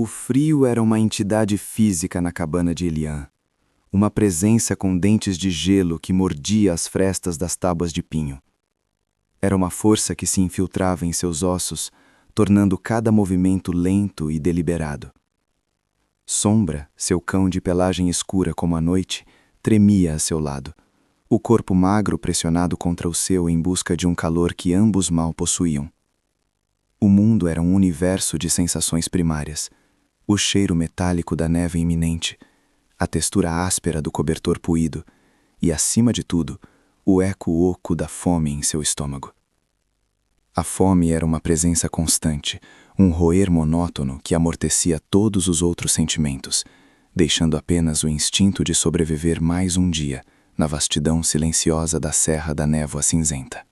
O frio era uma entidade física na cabana de Elian, uma presença com dentes de gelo que mordia as frestas das tábuas de pinho. Era uma força que se infiltrava em seus ossos, tornando cada movimento lento e deliberado. Sombra, seu cão de pelagem escura como a noite, tremia a seu lado, o corpo magro pressionado contra o seu em busca de um calor que ambos mal possuíam. O mundo era um universo de sensações primárias. O cheiro metálico da neve iminente, a textura áspera do cobertor puído e, acima de tudo, o eco oco da fome em seu estômago. A fome era uma presença constante, um roer monótono que amortecia todos os outros sentimentos, deixando apenas o instinto de sobreviver mais um dia na vastidão silenciosa da Serra da Névoa Cinzenta.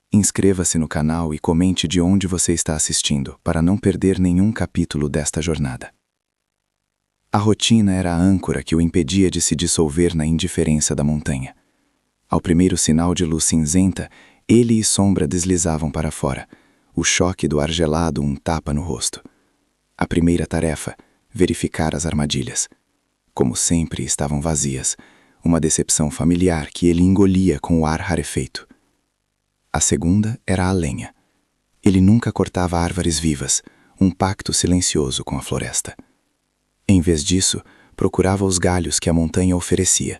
Inscreva-se no canal e comente de onde você está assistindo para não perder nenhum capítulo desta jornada. A rotina era a âncora que o impedia de se dissolver na indiferença da montanha. Ao primeiro sinal de luz cinzenta, ele e Sombra deslizavam para fora, o choque do ar gelado um tapa no rosto. A primeira tarefa, verificar as armadilhas. Como sempre, estavam vazias, uma decepção familiar que ele engolia com o ar rarefeito. A segunda era a lenha. Ele nunca cortava árvores vivas, um pacto silencioso com a floresta. Em vez disso, procurava os galhos que a montanha oferecia,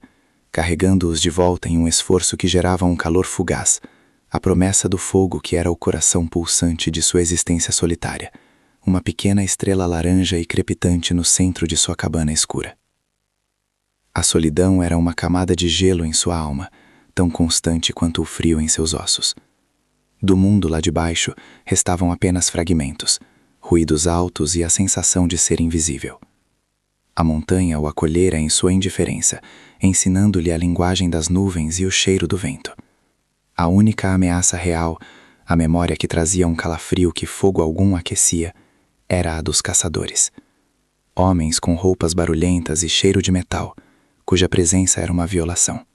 carregando-os de volta em um esforço que gerava um calor fugaz, a promessa do fogo que era o coração pulsante de sua existência solitária, uma pequena estrela laranja e crepitante no centro de sua cabana escura. A solidão era uma camada de gelo em sua alma, tão constante quanto o frio em seus ossos. Do mundo lá de baixo restavam apenas fragmentos, ruídos altos e a sensação de ser invisível. A montanha o acolhera em sua indiferença, ensinando-lhe a linguagem das nuvens e o cheiro do vento. A única ameaça real, a memória que trazia um calafrio que fogo algum aquecia, era a dos caçadores. Homens com roupas barulhentas e cheiro de metal, cuja presença era uma violação.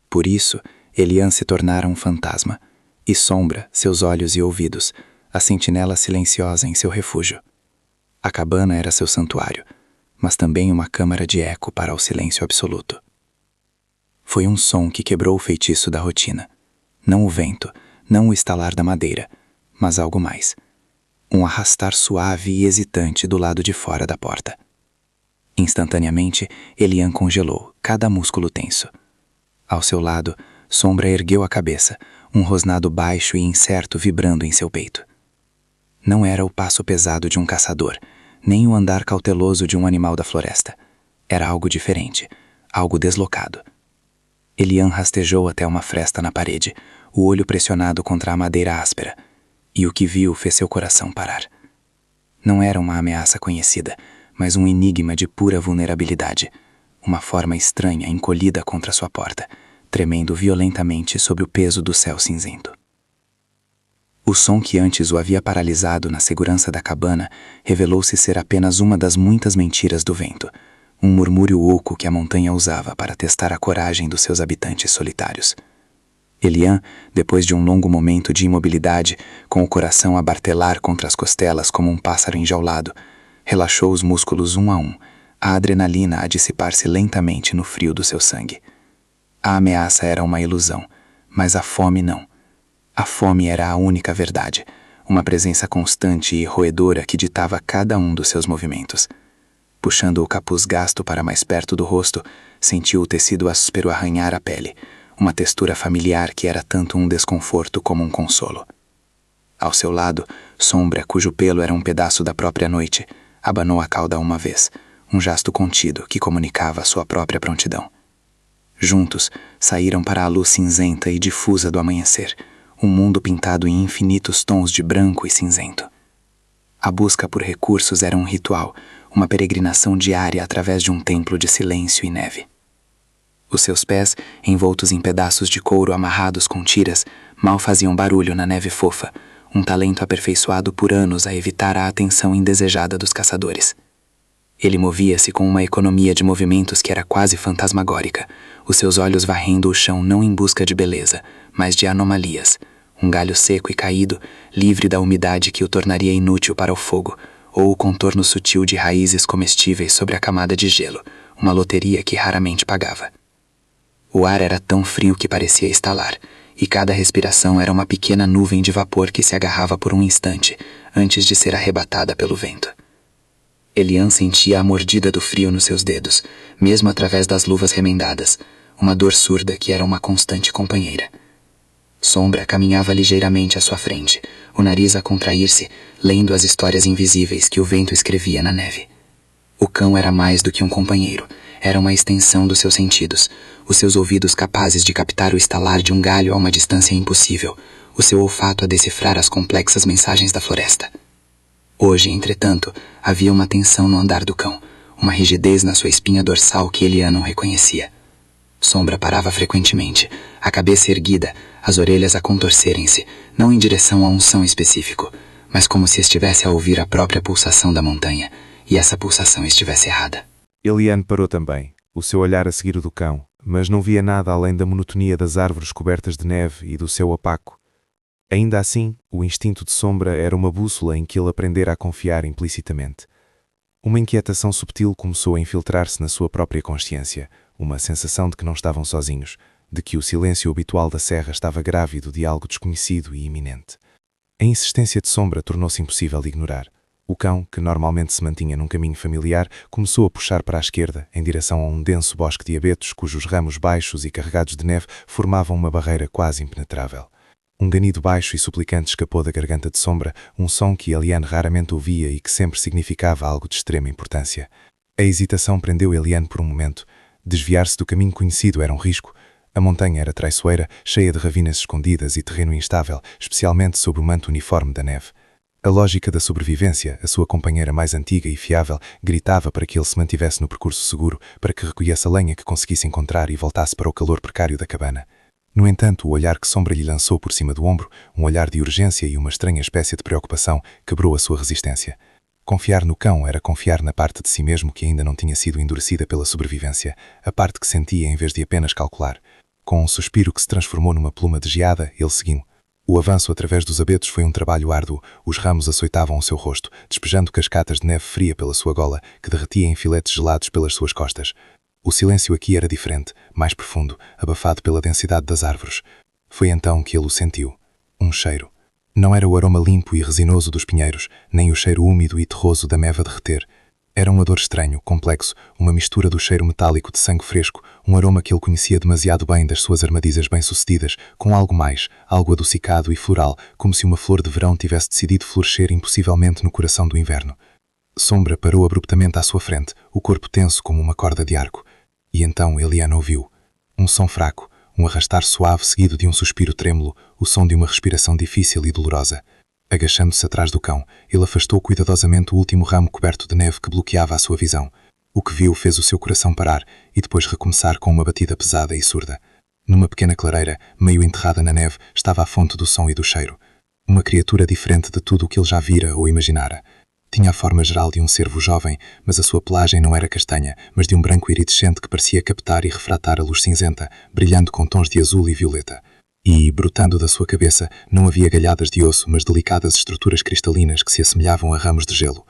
Por isso, Elian se tornara um fantasma, e Sombra, seus olhos e ouvidos, a sentinela silenciosa em seu refúgio. A cabana era seu santuário, mas também uma câmara de eco para o silêncio absoluto. Foi um som que quebrou o feitiço da rotina. Não o vento, não o estalar da madeira, mas algo mais. Um arrastar suave e hesitante do lado de fora da porta. Instantaneamente, Elian congelou, cada músculo tenso. Ao seu lado, Sombra ergueu a cabeça, um rosnado baixo e incerto vibrando em seu peito. Não era o passo pesado de um caçador, nem o andar cauteloso de um animal da floresta. Era algo diferente, algo deslocado. Elian rastejou até uma fresta na parede, o olho pressionado contra a madeira áspera, e o que viu fez seu coração parar. Não era uma ameaça conhecida, mas um enigma de pura vulnerabilidade, uma forma estranha encolhida contra sua porta, tremendo violentamente sob o peso do céu cinzento. O som que antes o havia paralisado na segurança da cabana revelou-se ser apenas uma das muitas mentiras do vento, um murmúrio oco que a montanha usava para testar a coragem dos seus habitantes solitários. Elian, depois de um longo momento de imobilidade, com o coração a bartelar contra as costelas como um pássaro enjaulado, relaxou os músculos um a um, a adrenalina a dissipar-se lentamente no frio do seu sangue. A ameaça era uma ilusão, mas a fome não. A fome era a única verdade, uma presença constante e roedora que ditava cada um dos seus movimentos. Puxando o capuz gasto para mais perto do rosto, sentiu o tecido áspero arranhar a pele, uma textura familiar que era tanto um desconforto como um consolo. Ao seu lado, Sombra, cujo pelo era um pedaço da própria noite, abanou a cauda uma vez, um gesto contido que comunicava sua própria prontidão. Juntos, saíram para a luz cinzenta e difusa do amanhecer, um mundo pintado em infinitos tons de branco e cinzento. A busca por recursos era um ritual, uma peregrinação diária através de um templo de silêncio e neve. Os seus pés, envoltos em pedaços de couro amarrados com tiras, mal faziam barulho na neve fofa, um talento aperfeiçoado por anos a evitar a atenção indesejada dos caçadores. Ele movia-se com uma economia de movimentos que era quase fantasmagórica, os seus olhos varrendo o chão não em busca de beleza, mas de anomalias, um galho seco e caído, livre da umidade que o tornaria inútil para o fogo, ou o contorno sutil de raízes comestíveis sobre a camada de gelo, uma loteria que raramente pagava. O ar era tão frio que parecia estalar, e cada respiração era uma pequena nuvem de vapor que se agarrava por um instante, antes de ser arrebatada pelo vento. Elian sentia a mordida do frio nos seus dedos, mesmo através das luvas remendadas, uma dor surda que era uma constante companheira. Sombra caminhava ligeiramente à sua frente, o nariz a contrair-se, lendo as histórias invisíveis que o vento escrevia na neve. O cão era mais do que um companheiro, era uma extensão dos seus sentidos, os seus ouvidos capazes de captar o estalar de um galho a uma distância impossível, o seu olfato a decifrar as complexas mensagens da floresta. Hoje, entretanto, havia uma tensão no andar do cão, uma rigidez na sua espinha dorsal que Elian não reconhecia. Sombra parava frequentemente, a cabeça erguida, as orelhas a contorcerem-se, não em direção a um som específico, mas como se estivesse a ouvir a própria pulsação da montanha, e essa pulsação estivesse errada. Elian parou também, o seu olhar a seguir o do cão, mas não via nada além da monotonia das árvores cobertas de neve e do céu opaco. Ainda assim, o instinto de Sombra era uma bússola em que ele aprendera a confiar implicitamente. Uma inquietação subtil começou a infiltrar-se na sua própria consciência, uma sensação de que não estavam sozinhos, de que o silêncio habitual da serra estava grávido de algo desconhecido e iminente. A insistência de Sombra tornou-se impossível de ignorar. O cão, que normalmente se mantinha num caminho familiar, começou a puxar para a esquerda, em direção a um denso bosque de abetos cujos ramos baixos e carregados de neve formavam uma barreira quase impenetrável. Um ganido baixo e suplicante escapou da garganta de Sombra, um som que Elian raramente ouvia e que sempre significava algo de extrema importância. A hesitação prendeu Elian por um momento. Desviar-se do caminho conhecido era um risco. A montanha era traiçoeira, cheia de ravinas escondidas e terreno instável, especialmente sob o manto uniforme da neve. A lógica da sobrevivência, a sua companheira mais antiga e fiável, gritava para que ele se mantivesse no percurso seguro, para que recolhesse a lenha que conseguisse encontrar e voltasse para o calor precário da cabana. No entanto, o olhar que Sombra lhe lançou por cima do ombro, um olhar de urgência e uma estranha espécie de preocupação, quebrou a sua resistência. Confiar no cão era confiar na parte de si mesmo que ainda não tinha sido endurecida pela sobrevivência, a parte que sentia em vez de apenas calcular. Com um suspiro que se transformou numa pluma de geada, ele seguiu. O avanço através dos abetos foi um trabalho árduo, os ramos açoitavam o seu rosto, despejando cascatas de neve fria pela sua gola, que derretia em filetes gelados pelas suas costas. O silêncio aqui era diferente, mais profundo, abafado pela densidade das árvores. Foi então que ele o sentiu. Um cheiro. Não era o aroma limpo e resinoso dos pinheiros, nem o cheiro úmido e terroso da neve a derreter. Era um odor estranho, complexo, uma mistura do cheiro metálico de sangue fresco, um aroma que ele conhecia demasiado bem das suas armadilhas bem-sucedidas, com algo mais, algo adocicado e floral, como se uma flor de verão tivesse decidido florescer impossivelmente no coração do inverno. Sombra parou abruptamente à sua frente, o corpo tenso como uma corda de arco. E então Elian ouviu. Um som fraco, um arrastar suave seguido de um suspiro trêmulo, o som de uma respiração difícil e dolorosa. Agachando-se atrás do cão, ele afastou cuidadosamente o último ramo coberto de neve que bloqueava a sua visão. O que viu fez o seu coração parar e depois recomeçar com uma batida pesada e surda. Numa pequena clareira, meio enterrada na neve, estava a fonte do som e do cheiro. Uma criatura diferente de tudo o que ele já vira ou imaginara. Tinha a forma geral de um cervo jovem, mas a sua pelagem não era castanha, mas de um branco iridescente que parecia captar e refratar a luz cinzenta, brilhando com tons de azul e violeta. E, brotando da sua cabeça, não havia galhadas de osso, mas delicadas estruturas cristalinas que se assemelhavam a ramos de gelo.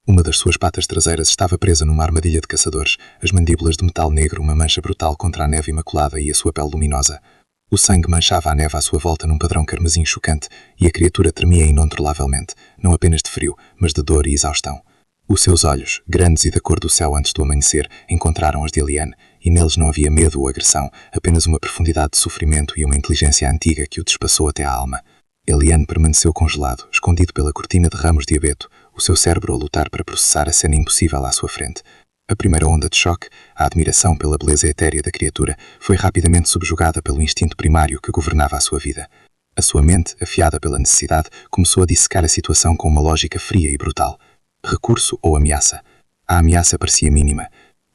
Uma das suas patas traseiras estava presa numa armadilha de caçadores, as mandíbulas de metal negro uma mancha brutal contra a neve imaculada e a sua pele luminosa. O sangue manchava a neve à sua volta num padrão carmesim chocante, e a criatura tremia incontrolavelmente, não apenas de frio, mas de dor e exaustão. Os seus olhos, grandes e da cor do céu antes do amanhecer, encontraram os de Elian, e neles não havia medo ou agressão, apenas uma profundidade de sofrimento e uma inteligência antiga que o despassou até à alma. Elian permaneceu congelado, escondido pela cortina de ramos de abeto, o seu cérebro a lutar para processar a cena impossível à sua frente. A primeira onda de choque, a admiração pela beleza etérea da criatura, foi rapidamente subjugada pelo instinto primário que governava a sua vida. A sua mente, afiada pela necessidade, começou a dissecar a situação com uma lógica fria e brutal. Recurso ou ameaça? A ameaça parecia mínima.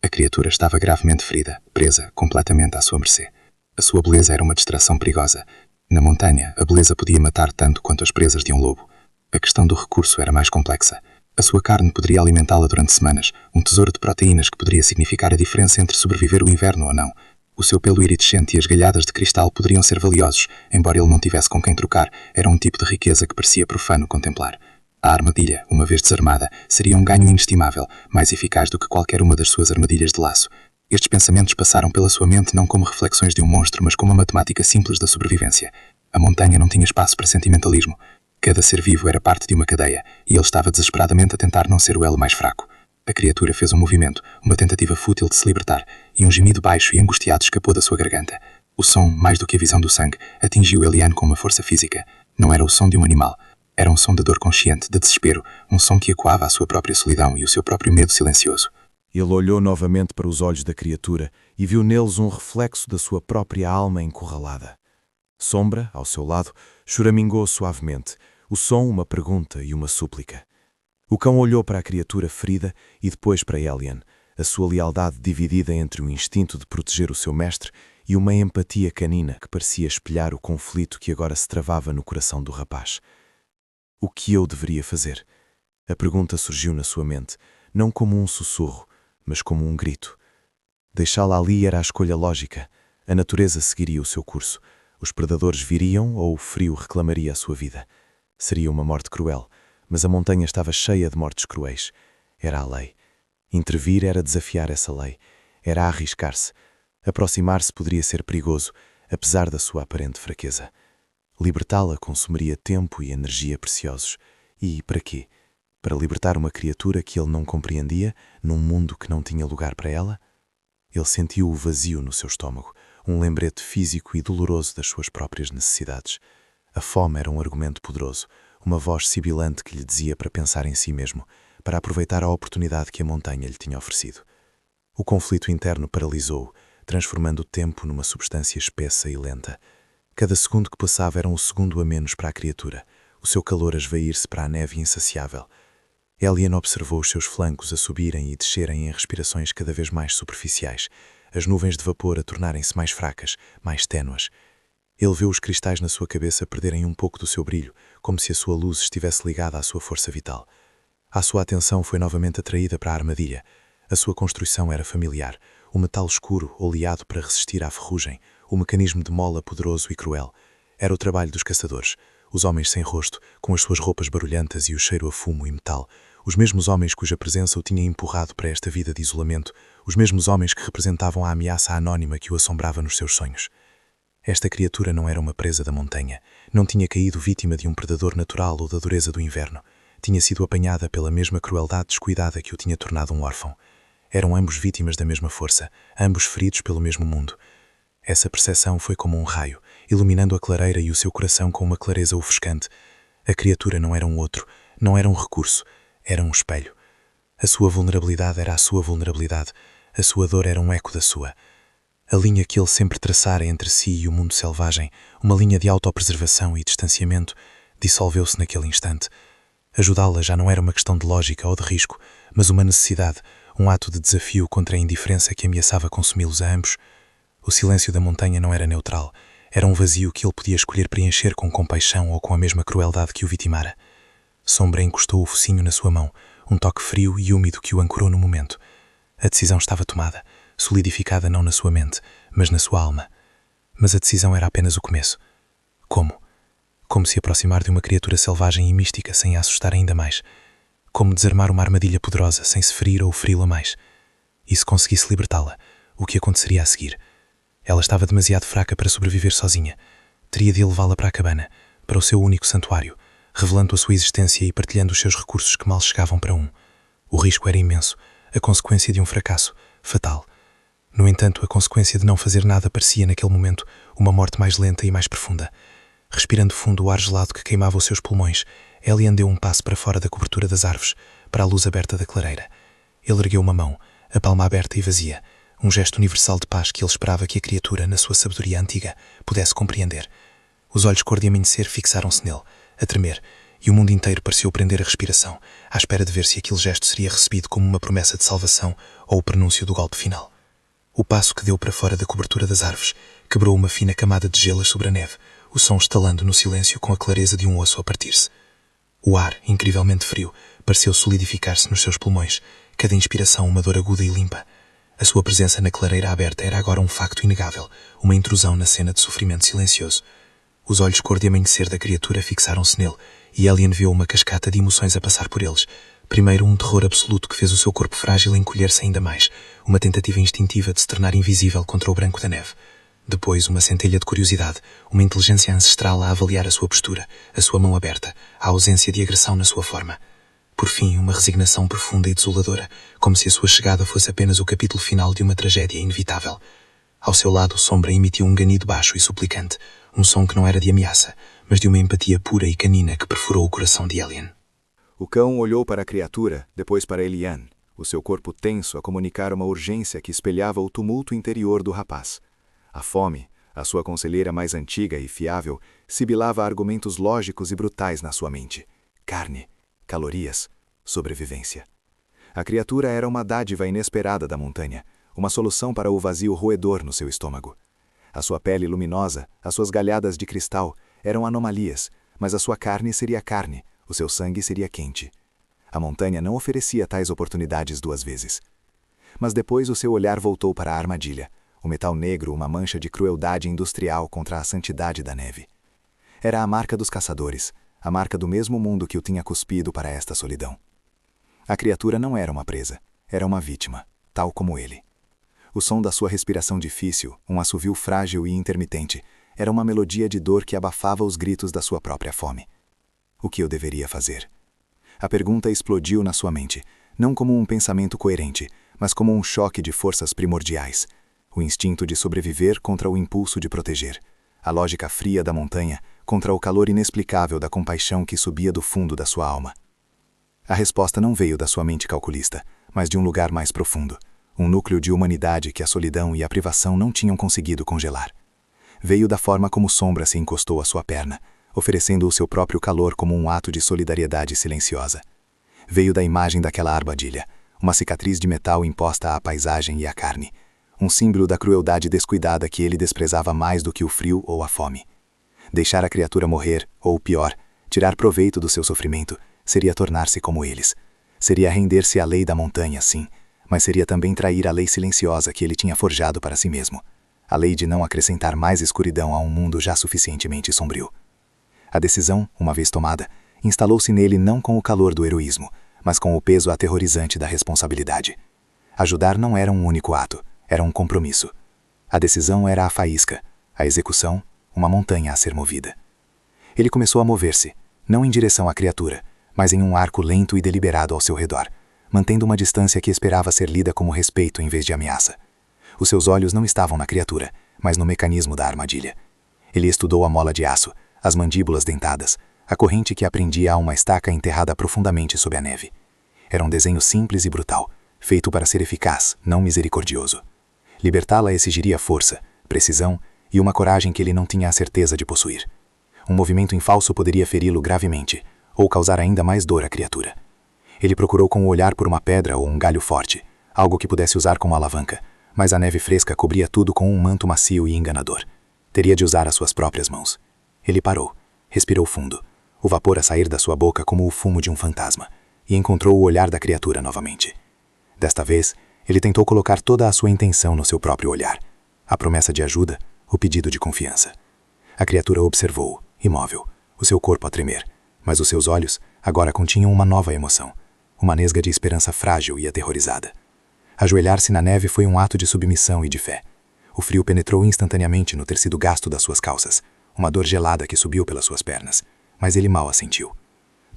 A criatura estava gravemente ferida, presa, completamente à sua mercê. A sua beleza era uma distração perigosa. Na montanha, a beleza podia matar tanto quanto as presas de um lobo. A questão do recurso era mais complexa. A sua carne poderia alimentá-la durante semanas, um tesouro de proteínas que poderia significar a diferença entre sobreviver o inverno ou não. O seu pelo iridescente e as galhadas de cristal poderiam ser valiosos, embora ele não tivesse com quem trocar, era um tipo de riqueza que parecia profano contemplar. A armadilha, uma vez desarmada, seria um ganho inestimável, mais eficaz do que qualquer uma das suas armadilhas de laço. Estes pensamentos passaram pela sua mente não como reflexões de um monstro, mas como a matemática simples da sobrevivência. A montanha não tinha espaço para sentimentalismo. Cada ser vivo era parte de uma cadeia, e ele estava desesperadamente a tentar não ser o elo mais fraco. A criatura fez um movimento, uma tentativa fútil de se libertar, e um gemido baixo e angustiado escapou da sua garganta. O som, mais do que a visão do sangue, atingiu Eliane com uma força física. Não era o som de um animal. Era um som de dor consciente, de desespero, um som que ecoava a sua própria solidão e o seu próprio medo silencioso. Ele olhou novamente para os olhos da criatura e viu neles um reflexo da sua própria alma encurralada. Sombra, ao seu lado, choramingou suavemente, o som uma pergunta e uma súplica. O cão olhou para a criatura ferida e depois para Eliane, a sua lealdade dividida entre o instinto de proteger o seu mestre e uma empatia canina que parecia espelhar o conflito que agora se travava no coração do rapaz. O que eu deveria fazer? A pergunta surgiu na sua mente, não como um sussurro, mas como um grito. Deixá-la ali era a escolha lógica. A natureza seguiria o seu curso. Os predadores viriam ou o frio reclamaria a sua vida. Seria uma morte cruel, mas a montanha estava cheia de mortes cruéis. Era a lei. Intervir era desafiar essa lei. Era arriscar-se. Aproximar-se poderia ser perigoso, apesar da sua aparente fraqueza. Libertá-la consumiria tempo e energia preciosos. E para quê? Para libertar uma criatura que ele não compreendia, num mundo que não tinha lugar para ela? Ele sentiu o vazio no seu estômago, um lembrete físico e doloroso das suas próprias necessidades. A fome era um argumento poderoso, uma voz sibilante que lhe dizia para pensar em si mesmo, para aproveitar a oportunidade que a montanha lhe tinha oferecido. O conflito interno paralisou-o, transformando o tempo numa substância espessa e lenta. Cada segundo que passava era um segundo a menos para a criatura, o seu calor a esvair-se para a neve insaciável. Eliane observou os seus flancos a subirem e descerem em respirações cada vez mais superficiais, as nuvens de vapor a tornarem-se mais fracas, mais ténues. Ele viu os cristais na sua cabeça perderem um pouco do seu brilho, como se a sua luz estivesse ligada à sua força vital. A sua atenção foi novamente atraída para a armadilha. A sua construção era familiar, o metal escuro, oleado para resistir à ferrugem, o mecanismo de mola poderoso e cruel. Era o trabalho dos caçadores, os homens sem rosto, com as suas roupas barulhentas e o cheiro a fumo e metal, os mesmos homens cuja presença o tinha empurrado para esta vida de isolamento, os mesmos homens que representavam a ameaça anônima que o assombrava nos seus sonhos. Esta criatura não era uma presa da montanha, não tinha caído vítima de um predador natural ou da dureza do inverno. Tinha sido apanhada pela mesma crueldade descuidada que o tinha tornado um órfão. Eram ambos vítimas da mesma força, ambos feridos pelo mesmo mundo. Essa percepção foi como um raio, iluminando a clareira e o seu coração com uma clareza ofuscante. A criatura não era um outro, não era um recurso, era um espelho. A sua vulnerabilidade era a sua vulnerabilidade, a sua dor era um eco da sua. A linha que ele sempre traçara entre si e o mundo selvagem, uma linha de autopreservação e distanciamento, dissolveu-se naquele instante. Ajudá-la já não era uma questão de lógica ou de risco, mas uma necessidade, um ato de desafio contra a indiferença que ameaçava consumi-los a ambos. O silêncio da montanha não era neutral, era um vazio que ele podia escolher preencher com compaixão ou com a mesma crueldade que o vitimara. Sombra encostou o focinho na sua mão, um toque frio e úmido que o ancorou no momento. A decisão estava tomada, solidificada não na sua mente, mas na sua alma. Mas a decisão era apenas o começo. Como? Como se aproximar de uma criatura selvagem e mística sem a assustar ainda mais. Como desarmar uma armadilha poderosa sem se ferir ou feri-la mais. E se conseguisse libertá-la, o que aconteceria a seguir? Ela estava demasiado fraca para sobreviver sozinha. Teria de levá-la para a cabana, para o seu único santuário, revelando a sua existência e partilhando os seus recursos que mal chegavam para um. O risco era imenso, a consequência de um fracasso, fatal. No entanto, a consequência de não fazer nada parecia, naquele momento, uma morte mais lenta e mais profunda. Respirando fundo o ar gelado que queimava os seus pulmões, Eliane deu um passo para fora da cobertura das árvores, para a luz aberta da clareira. Ele ergueu uma mão, a palma aberta e vazia, um gesto universal de paz que ele esperava que a criatura, na sua sabedoria antiga, pudesse compreender. Os olhos cor de amanhecer fixaram-se nele, a tremer, e o mundo inteiro pareceu prender a respiração, à espera de ver se aquele gesto seria recebido como uma promessa de salvação ou o prenúncio do golpe final. O passo que deu para fora da cobertura das árvores quebrou uma fina camada de gelas sobre a neve, o som estalando no silêncio com a clareza de um osso a partir-se. O ar, incrivelmente frio, pareceu solidificar-se nos seus pulmões, cada inspiração uma dor aguda e limpa. A sua presença na clareira aberta era agora um facto inegável, uma intrusão na cena de sofrimento silencioso. Os olhos cor de amanhecer da criatura fixaram-se nele, e Elian viu uma cascata de emoções a passar por eles. Primeiro, um terror absoluto que fez o seu corpo frágil encolher-se ainda mais, uma tentativa instintiva de se tornar invisível contra o branco da neve. Depois, uma centelha de curiosidade, uma inteligência ancestral a avaliar a sua postura, a sua mão aberta, a ausência de agressão na sua forma. Por fim, uma resignação profunda e desoladora, como se a sua chegada fosse apenas o capítulo final de uma tragédia inevitável. Ao seu lado, Sombra emitiu um ganido baixo e suplicante, um som que não era de ameaça, mas de uma empatia pura e canina que perfurou o coração de Elian. O cão olhou para a criatura, depois para Elian, o seu corpo tenso a comunicar uma urgência que espelhava o tumulto interior do rapaz. A fome, a sua conselheira mais antiga e fiável, sibilava argumentos lógicos e brutais na sua mente. Carne, calorias, sobrevivência. A criatura era uma dádiva inesperada da montanha, uma solução para o vazio roedor no seu estômago. A sua pele luminosa, as suas galhadas de cristal, eram anomalias, mas a sua carne seria carne, o seu sangue seria quente. A montanha não oferecia tais oportunidades duas vezes. Mas depois o seu olhar voltou para a armadilha, o metal negro, uma mancha de crueldade industrial contra a santidade da neve. Era a marca dos caçadores, a marca do mesmo mundo que o tinha cuspido para esta solidão. A criatura não era uma presa, era uma vítima, tal como ele. O som da sua respiração difícil, um assovio frágil e intermitente, era uma melodia de dor que abafava os gritos da sua própria fome. O que eu deveria fazer? A pergunta explodiu na sua mente, não como um pensamento coerente, mas como um choque de forças primordiais. O instinto de sobreviver contra o impulso de proteger. A lógica fria da montanha contra o calor inexplicável da compaixão que subia do fundo da sua alma. A resposta não veio da sua mente calculista, mas de um lugar mais profundo, um núcleo de humanidade que a solidão e a privação não tinham conseguido congelar. Veio da forma como Sombra se encostou à sua perna, oferecendo o seu próprio calor como um ato de solidariedade silenciosa. Veio da imagem daquela armadilha, uma cicatriz de metal imposta à paisagem e à carne, um símbolo da crueldade descuidada que ele desprezava mais do que o frio ou a fome. Deixar a criatura morrer, ou pior, tirar proveito do seu sofrimento, seria tornar-se como eles. Seria render-se à lei da montanha, sim, mas seria também trair a lei silenciosa que ele tinha forjado para si mesmo, a lei de não acrescentar mais escuridão a um mundo já suficientemente sombrio. A decisão, uma vez tomada, instalou-se nele não com o calor do heroísmo, mas com o peso aterrorizante da responsabilidade. Ajudar não era um único ato, era um compromisso. A decisão era a faísca, a execução, uma montanha a ser movida. Ele começou a mover-se, não em direção à criatura, mas em um arco lento e deliberado ao seu redor, mantendo uma distância que esperava ser lida como respeito em vez de ameaça. Os seus olhos não estavam na criatura, mas no mecanismo da armadilha. Ele estudou a mola de aço, as mandíbulas dentadas, a corrente que aprendia a uma estaca enterrada profundamente sob a neve. Era um desenho simples e brutal, feito para ser eficaz, não misericordioso. Libertá-la exigiria força, precisão e uma coragem que ele não tinha a certeza de possuir. Um movimento em falso poderia feri-lo gravemente, ou causar ainda mais dor à criatura. Ele procurou com o olhar por uma pedra ou um galho forte, algo que pudesse usar como alavanca, mas a neve fresca cobria tudo com um manto macio e enganador. Teria de usar as suas próprias mãos. Ele parou, respirou fundo, o vapor a sair da sua boca como o fumo de um fantasma, e encontrou o olhar da criatura novamente. Desta vez, ele tentou colocar toda a sua intenção no seu próprio olhar, a promessa de ajuda, o pedido de confiança. A criatura observou-o, imóvel, o seu corpo a tremer, mas os seus olhos agora continham uma nova emoção, uma nesga de esperança frágil e aterrorizada. Ajoelhar-se na neve foi um ato de submissão e de fé. O frio penetrou instantaneamente no tecido gasto das suas calças, uma dor gelada que subiu pelas suas pernas, mas ele mal a sentiu.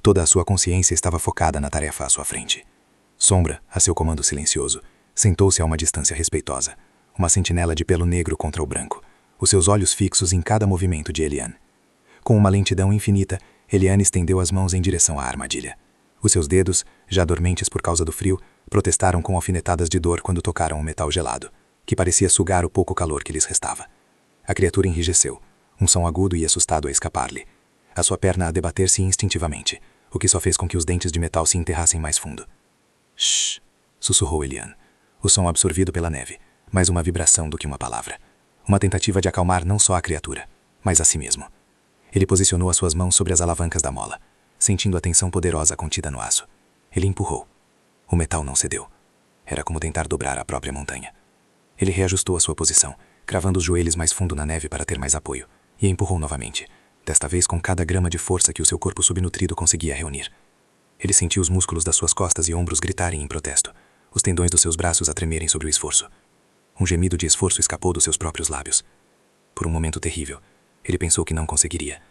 Toda a sua consciência estava focada na tarefa à sua frente. Sombra, a seu comando silencioso, sentou-se a uma distância respeitosa, uma sentinela de pelo negro contra o branco, os seus olhos fixos em cada movimento de Elian. Com uma lentidão infinita, Elian estendeu as mãos em direção à armadilha. Os seus dedos, já dormentes por causa do frio, protestaram com alfinetadas de dor quando tocaram o metal gelado, que parecia sugar o pouco calor que lhes restava. A criatura enrijeceu, um som agudo e assustado a escapar-lhe. A sua perna a debater-se instintivamente, o que só fez com que os dentes de metal se enterrassem mais fundo. Shhh! Sussurrou Elian. O som absorvido pela neve, mais uma vibração do que uma palavra. Uma tentativa de acalmar não só a criatura, mas a si mesmo. Ele posicionou as suas mãos sobre as alavancas da mola, sentindo a tensão poderosa contida no aço. Ele empurrou. O metal não cedeu. Era como tentar dobrar a própria montanha. Ele reajustou a sua posição, cravando os joelhos mais fundo na neve para ter mais apoio, e empurrou novamente, desta vez com cada grama de força que o seu corpo subnutrido conseguia reunir. Ele sentiu os músculos das suas costas e ombros gritarem em protesto, os tendões dos seus braços a tremerem sob o esforço. Um gemido de esforço escapou dos seus próprios lábios. Por um momento terrível, ele pensou que não conseguiria,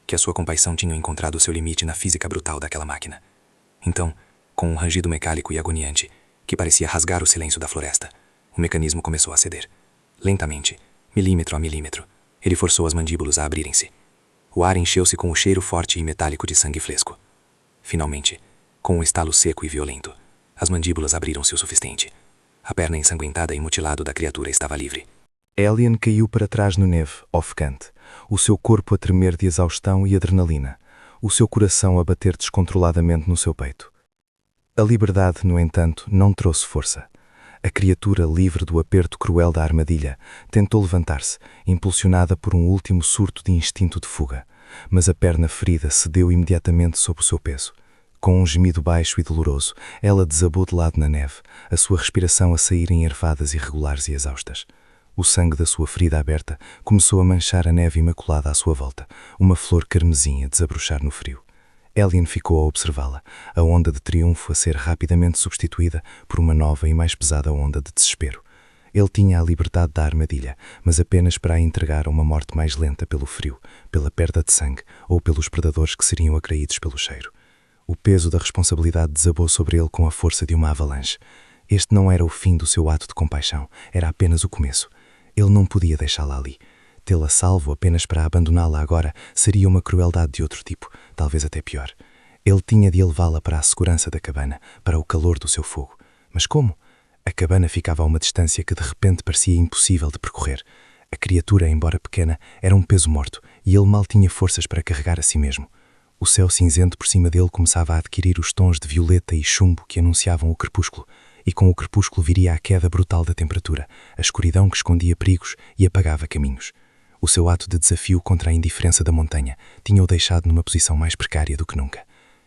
que a sua compaixão tinha encontrado seu limite na física brutal daquela máquina. Então, com um rangido mecânico e agoniante, que parecia rasgar o silêncio da floresta, o mecanismo começou a ceder. Lentamente, milímetro a milímetro, ele forçou as mandíbulas a abrirem-se. O ar encheu-se com o cheiro forte e metálico de sangue fresco. Finalmente, com um estalo seco e violento, as mandíbulas abriram-se o suficiente. A perna ensanguentada e mutilada da criatura estava livre. Alien caiu para trás no neve, ofegante, o seu corpo a tremer de exaustão e adrenalina, o seu coração a bater descontroladamente no seu peito. A liberdade, no entanto, não trouxe força. A criatura, livre do aperto cruel da armadilha, tentou levantar-se, impulsionada por um último surto de instinto de fuga, mas a perna ferida cedeu imediatamente sob o seu peso. Com um gemido baixo e doloroso, ela desabou de lado na neve, a sua respiração a sair em ervadas irregulares e exaustas. O sangue da sua ferida aberta começou a manchar a neve imaculada à sua volta, uma flor carmesim a desabrochar no frio. Alien ficou a observá-la, a onda de triunfo a ser rapidamente substituída por uma nova e mais pesada onda de desespero. Ele tinha a liberdade da armadilha, mas apenas para a entregar a uma morte mais lenta pelo frio, pela perda de sangue ou pelos predadores que seriam atraídos pelo cheiro. O peso da responsabilidade desabou sobre ele com a força de uma avalanche. Este não era o fim do seu ato de compaixão, era apenas o começo. Ele não podia deixá-la ali. Tê-la salvo apenas para abandoná-la agora seria uma crueldade de outro tipo, talvez até pior. Ele tinha de levá-la para a segurança da cabana, para o calor do seu fogo. Mas como? A cabana ficava a uma distância que de repente parecia impossível de percorrer. A criatura, embora pequena, era um peso morto e ele mal tinha forças para carregar a si mesmo. O céu cinzento por cima dele começava a adquirir os tons de violeta e chumbo que anunciavam o crepúsculo, e com o crepúsculo viria a queda brutal da temperatura, a escuridão que escondia perigos e apagava caminhos. O seu ato de desafio contra a indiferença da montanha tinha-o deixado numa posição mais precária do que nunca.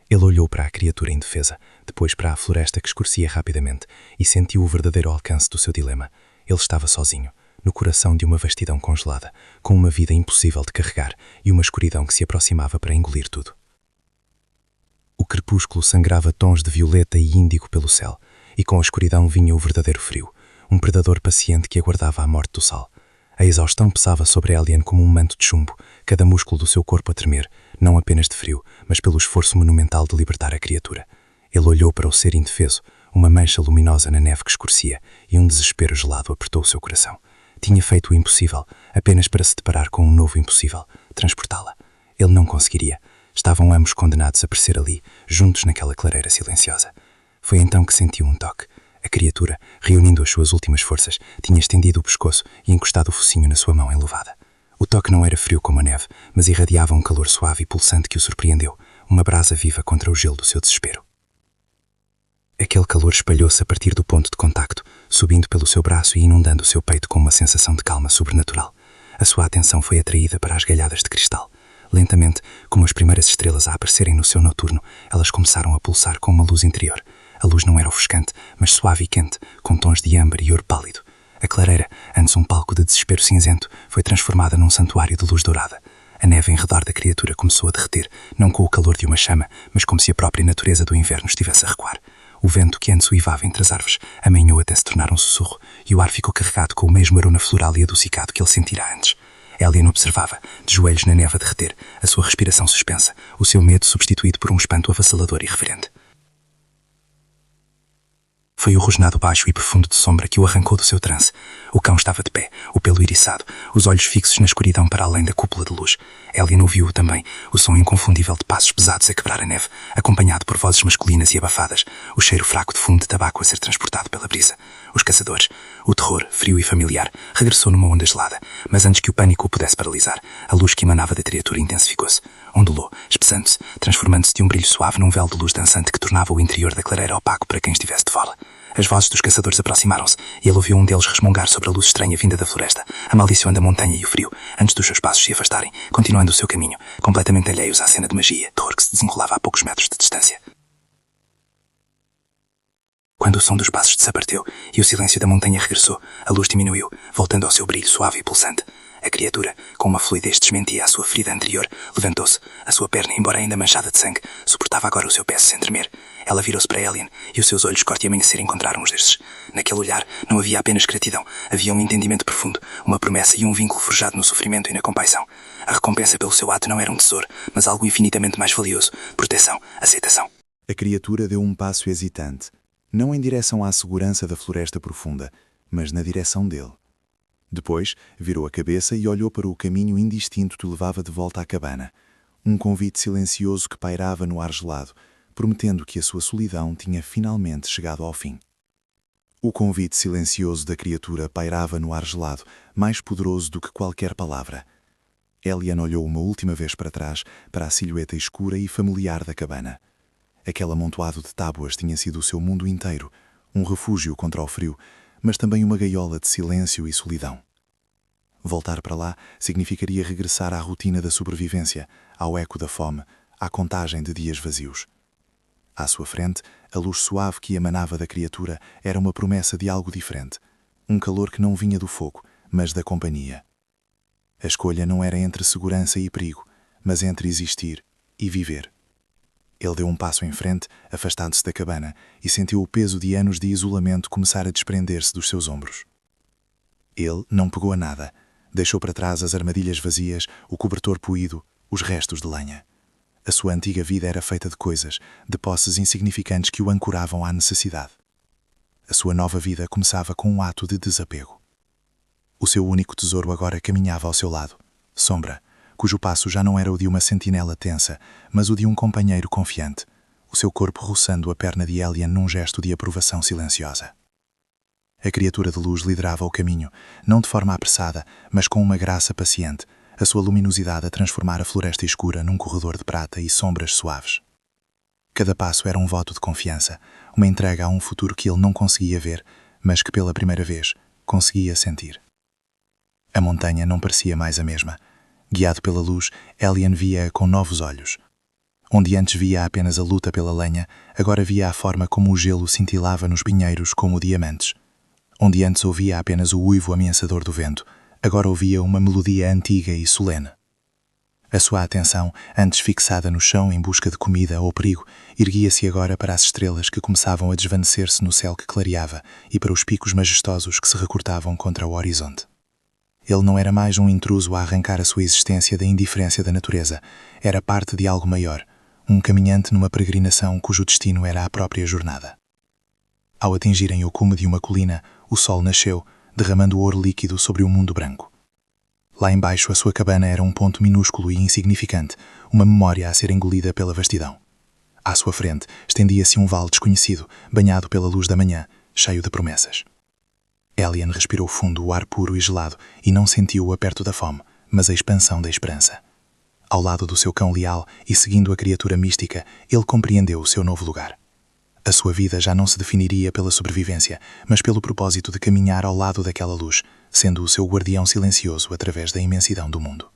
Ele olhou para a criatura indefesa, depois para a floresta que escurecia rapidamente e sentiu o verdadeiro alcance do seu dilema. Ele estava sozinho, no coração de uma vastidão congelada, com uma vida impossível de carregar e uma escuridão que se aproximava para engolir tudo. O crepúsculo sangrava tons de violeta e índigo pelo céu, e com a escuridão vinha o verdadeiro frio, um predador paciente que aguardava a morte do sol. A exaustão pesava sobre Alien como um manto de chumbo, cada músculo do seu corpo a tremer, não apenas de frio, mas pelo esforço monumental de libertar a criatura. Ele olhou para o ser indefeso, uma mancha luminosa na neve que escurecia, e um desespero gelado apertou o seu coração. Tinha feito o impossível, apenas para se deparar com um novo impossível, transportá-la. Ele não conseguiria. Estavam ambos condenados a perecer ali, juntos naquela clareira silenciosa. Foi então que sentiu um toque. A criatura, reunindo as suas últimas forças, tinha estendido o pescoço e encostado o focinho na sua mão enluvada. O toque não era frio como a neve, mas irradiava um calor suave e pulsante que o surpreendeu, uma brasa viva contra o gelo do seu desespero. Aquele calor espalhou-se a partir do ponto de contacto, subindo pelo seu braço e inundando o seu peito com uma sensação de calma sobrenatural. A sua atenção foi atraída para as galhadas de cristal. Lentamente, como as primeiras estrelas a aparecerem no céu noturno, elas começaram a pulsar com uma luz interior. A luz não era ofuscante, mas suave e quente, com tons de âmbar e ouro pálido. A clareira, antes um palco de desespero cinzento, foi transformada num santuário de luz dourada. A neve em redor da criatura começou a derreter, não com o calor de uma chama, mas como se a própria natureza do inverno estivesse a recuar. O vento que antes uivava entre as árvores amainhou até se tornar um sussurro, e o ar ficou carregado com o mesmo aroma floral e adocicado que ele sentira antes. Alien observava, de joelhos na neve a derreter, a sua respiração suspensa, o seu medo substituído por um espanto avassalador e reverente. Foi o rosnado baixo e profundo de Sombra que o arrancou do seu transe. O cão estava de pé, o pelo eriçado, os olhos fixos na escuridão para além da cúpula de luz. Alien ouviu-o também, o som inconfundível de passos pesados a quebrar a neve, acompanhado por vozes masculinas e abafadas, o cheiro fraco de fumo de tabaco a ser transportado pela brisa. Os caçadores. O terror, frio e familiar, regressou numa onda gelada, mas antes que o pânico o pudesse paralisar, a luz que emanava da criatura intensificou-se. Ondulou, espessando-se, transformando-se de um brilho suave num véu de luz dançante que tornava o interior da clareira opaco para quem estivesse de fora. As vozes dos caçadores aproximaram-se e ele ouviu um deles resmungar sobre a luz estranha vinda da floresta, amaldiçoando a montanha e o frio, antes dos seus passos se afastarem, continuando o seu caminho, completamente alheios à cena de magia, terror que se desenrolava a poucos metros de distância. Quando o som dos passos desapareceu e o silêncio da montanha regressou, a luz diminuiu, voltando ao seu brilho suave e pulsante. A criatura, com uma fluidez que desmentia a sua ferida anterior, levantou-se. A sua perna, embora ainda manchada de sangue, suportava agora o seu peso sem tremer. Ela virou-se para Elian e os seus olhos cor de amanhecer encontraram os desses. Naquele olhar não havia apenas gratidão, havia um entendimento profundo, uma promessa e um vínculo forjado no sofrimento e na compaixão. A recompensa pelo seu ato não era um tesouro, mas algo infinitamente mais valioso: proteção, aceitação. A criatura deu um passo hesitante, não em direção à segurança da floresta profunda, mas na direção dele. Depois, virou a cabeça e olhou para o caminho indistinto que levava de volta à cabana. Um convite silencioso que pairava no ar gelado, prometendo que a sua solidão tinha finalmente chegado ao fim. O convite silencioso da criatura pairava no ar gelado, mais poderoso do que qualquer palavra. Elian olhou uma última vez para trás, para a silhueta escura e familiar da cabana. Aquele amontoado de tábuas tinha sido o seu mundo inteiro, um refúgio contra o frio, mas também uma gaiola de silêncio e solidão. Voltar para lá significaria regressar à rotina da sobrevivência, ao eco da fome, à contagem de dias vazios. À sua frente, a luz suave que emanava da criatura era uma promessa de algo diferente, um calor que não vinha do fogo, mas da companhia. A escolha não era entre segurança e perigo, mas entre existir e viver. Ele deu um passo em frente, afastando-se da cabana, e sentiu o peso de anos de isolamento começar a desprender-se dos seus ombros. Ele não pegou a nada. Deixou para trás as armadilhas vazias, o cobertor poído, os restos de lenha. A sua antiga vida era feita de coisas, de posses insignificantes que o ancoravam à necessidade. A sua nova vida começava com um ato de desapego. O seu único tesouro agora caminhava ao seu lado, Sombra, cujo passo já não era o de uma sentinela tensa, mas o de um companheiro confiante, o seu corpo roçando a perna de Elian num gesto de aprovação silenciosa. A criatura de luz liderava o caminho, não de forma apressada, mas com uma graça paciente, a sua luminosidade a transformar a floresta escura num corredor de prata e sombras suaves. Cada passo era um voto de confiança, uma entrega a um futuro que ele não conseguia ver, mas que pela primeira vez conseguia sentir. A montanha não parecia mais a mesma. Guiado pela luz, Elian via-a com novos olhos. Onde antes via apenas a luta pela lenha, agora via a forma como o gelo cintilava nos pinheiros como diamantes. Onde antes ouvia apenas o uivo ameaçador do vento, agora ouvia uma melodia antiga e solene. A sua atenção, antes fixada no chão em busca de comida ou perigo, erguia-se agora para as estrelas que começavam a desvanecer-se no céu que clareava e para os picos majestosos que se recortavam contra o horizonte. Ele não era mais um intruso a arrancar a sua existência da indiferença da natureza. Era parte de algo maior, um caminhante numa peregrinação cujo destino era a própria jornada. Ao atingirem o cume de uma colina, o sol nasceu, derramando ouro líquido sobre o mundo branco. Lá embaixo a sua cabana era um ponto minúsculo e insignificante, uma memória a ser engolida pela vastidão. À sua frente estendia-se um vale desconhecido, banhado pela luz da manhã, cheio de promessas. Elian respirou fundo o ar puro e gelado e não sentiu o aperto da fome, mas a expansão da esperança. Ao lado do seu cão leal e seguindo a criatura mística, ele compreendeu o seu novo lugar. A sua vida já não se definiria pela sobrevivência, mas pelo propósito de caminhar ao lado daquela luz, sendo o seu guardião silencioso através da imensidão do mundo.